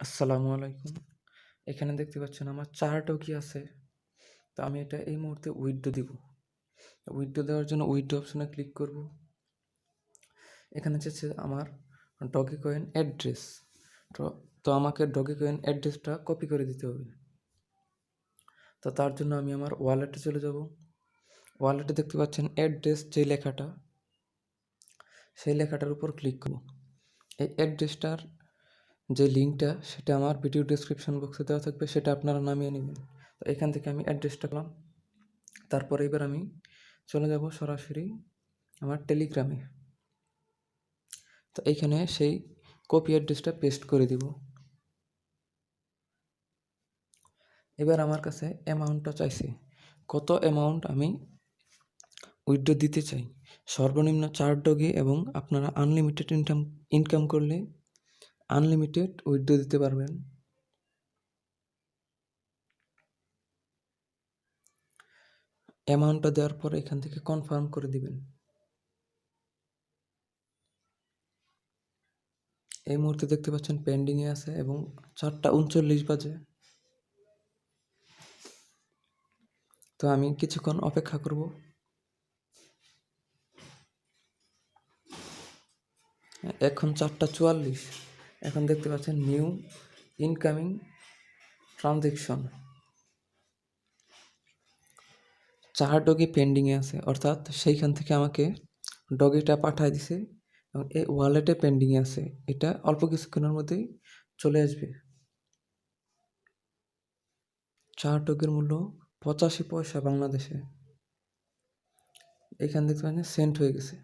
আসসালামু আলাইকুম। এখানে দেখতে পাচ্ছেন আমার ৪ টোকি আছে। তো আমি এটা এই মুহূর্তে উইথড্র দিব। উইথড্র দেওয়ার জন্য উইথড্র অপশনে ক্লিক করব। এখানে চাচ্ছে আমার ডগি কয়েন অ্যাড্রেস। তো তো আমাকে ডগি কয়েন অ্যাড্রেসটা কপি করে দিতে হবে। তো তার জন্য আমি আমার ওয়ালেটে চলে যাব। ওয়ালেটে দেখতে পাচ্ছেন অ্যাড্রেস যে লেখাটা, সেই লেখাটার উপর ক্লিক করব। এই অ্যাড্রেসটার যে লিঙ্কটা সেটা আমার ভিডিও ডেসক্রিপশন বক্সে দেওয়া থাকবে, সেটা আপনারা নামিয়ে নেবেন। তো এখান থেকে আমি অ্যাড্রেসটা পেলাম। তারপরে এবার আমি চলে যাব সরাসরি আমার টেলিগ্রামে। তো এইখানে সেই কপি অ্যাড্রেসটা পেস্ট করে দিব। এবার আমার কাছে অ্যামাউন্টটা চাইছে, কত অ্যামাউন্ট আমি উইথড্র দিতে চাই। সর্বনিম্ন 4 ডগি এবং আপনারা আনলিমিটেড ইনকাম করলে আনলিমিটেড উইথড্র দিতে পারবেন। অ্যামাউন্টটা দেওয়ার পর এখান থেকে কনফার্ম করে দিবেন। এই মুহূর্তে দেখতে পাচ্ছেন পেন্ডিংয়ে আছে এবং 4:39 বাজে। তো আমি কিছুক্ষণ অপেক্ষা করব। এখন 4:44। এখন দেখতে পাচ্ছেন নিউ ইনকামিং ট্রানজেকশন। 4 ডগি পেন্ডিংয়ে আছে, অর্থাৎ সেইখান থেকে আমাকে ডগিটা পাঠায় দিছে এবং এই ওয়ালেটে পেন্ডিংয়ে আছে। এটা অল্প কিছুক্ষণের মধ্যেই চলে আসবে। 4 ডগির মূল্য 85 পয়সা বাংলাদেশে। এখান দেখতে পাচ্ছেন সেন্ট হয়ে গেছে।